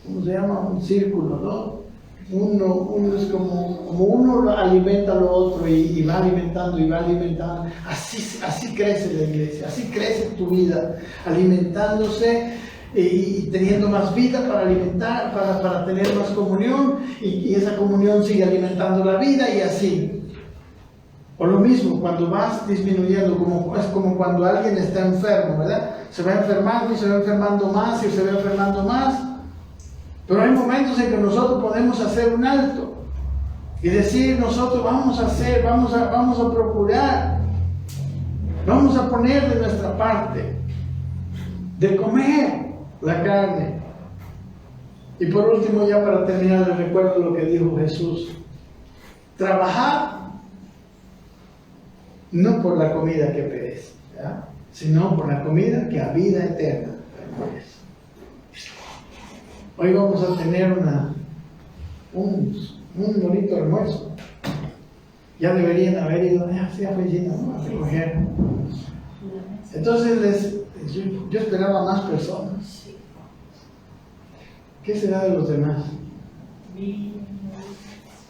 ¿cómo se llama? Un círculo, ¿no? Uno es como uno alimenta lo otro y va alimentando y va alimentando. Así crece la iglesia, así crece tu vida, alimentándose y teniendo más vida para alimentar, para tener más comunión, y esa comunión sigue alimentando la vida y así. O lo mismo, cuando vas disminuyendo, es como cuando alguien está enfermo, ¿verdad? Se va enfermando y se va enfermando más y se va enfermando más. Pero hay momentos en que nosotros podemos hacer un alto y decir, nosotros vamos a procurar, vamos a poner de nuestra parte, de comer la carne. Y por último, ya para terminar, les recuerdo lo que dijo Jesús: trabajar no por la comida que perece, ¿ya?, sino por la comida que a vida eterna permanece. Hoy vamos a tener un bonito almuerzo. Ya deberían haber ido a recoger. Entonces yo esperaba más personas. ¿Qué será de los demás?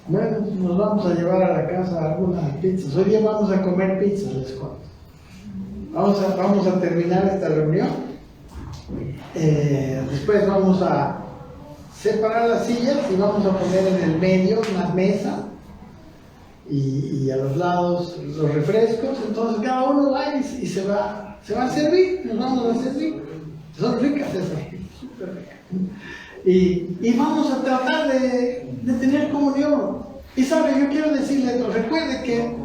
Bueno, nos vamos a llevar a la casa algunas pizzas. Hoy día vamos a comer pizzas, les cuento. Vamos a terminar esta reunión. Después vamos a separar las sillas y vamos a poner en el medio una mesa y a los lados los refrescos. Entonces cada uno va y se va a servir, nos vamos a servir. Son ricas esas, súper ricas. Y vamos a tratar de tener comunión. Y sabe, yo quiero decirle esto, recuerde que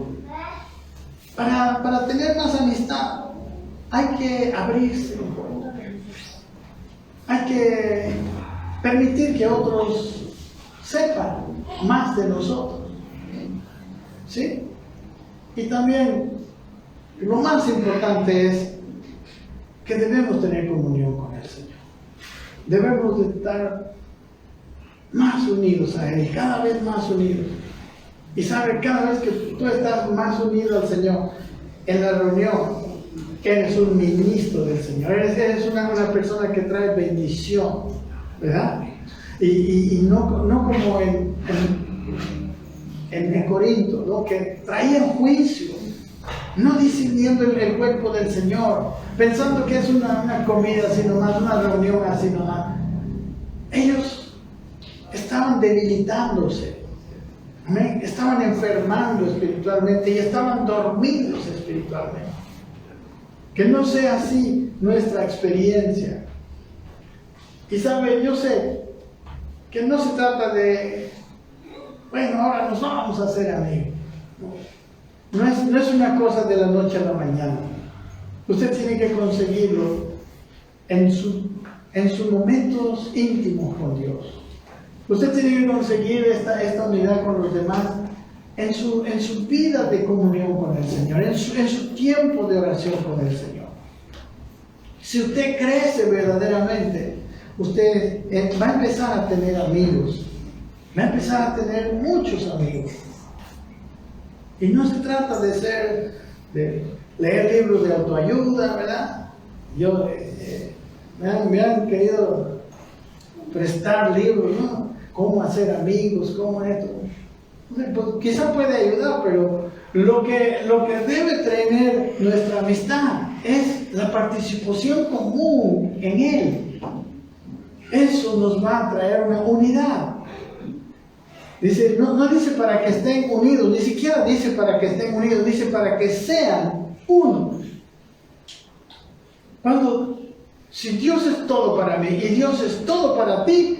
para tener más amistad hay que abrirse, hay que permitir que otros sepan más de nosotros, ¿sí? Y también lo más importante es que debemos tener comunión con el Señor. Debemos de estar más unidos a Él, cada vez más unidos. Y sabe, cada vez que tú estás más unido al Señor, en la reunión, eres un ministro del Señor, eres una persona que trae bendición, ¿verdad? Y no como en Corinto, ¿no? Que traían juicio, no discerniendo el cuerpo del Señor, pensando que es una comida así nomás, una reunión así nomás. Ellos estaban debilitándose, ¿amén? Estaban enfermando espiritualmente y estaban dormidos espiritualmente. Que no sea así nuestra experiencia. Y sabe, yo sé que no se trata de, bueno, ahora nos vamos a hacer amigos. No es una cosa de la noche a la mañana. Usted tiene que conseguirlo en sus momentos íntimos con Dios. Usted tiene que conseguir esta unidad con los demás en su vida de comunión con el Señor, en su tiempo de oración con el Señor. Si usted crece verdaderamente, usted va a empezar a tener amigos, va a empezar a tener muchos amigos. Y no se trata de leer libros de autoayuda, ¿verdad? Me han querido prestar libros, ¿no? Cómo hacer amigos, cómo esto. Pues, quizá puede ayudar, pero lo que debe tener nuestra amistad es la participación común en Él. Eso nos va a traer una unidad. Dice, no dice para que estén unidos, ni siquiera dice para que estén unidos, dice para que sean uno. Si Dios es todo para mí y Dios es todo para ti,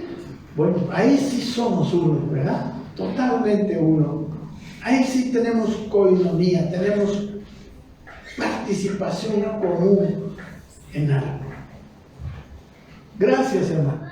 bueno, ahí sí somos uno, ¿verdad? Totalmente uno. Ahí sí tenemos coinonía, tenemos participación común en algo. Gracias, hermano.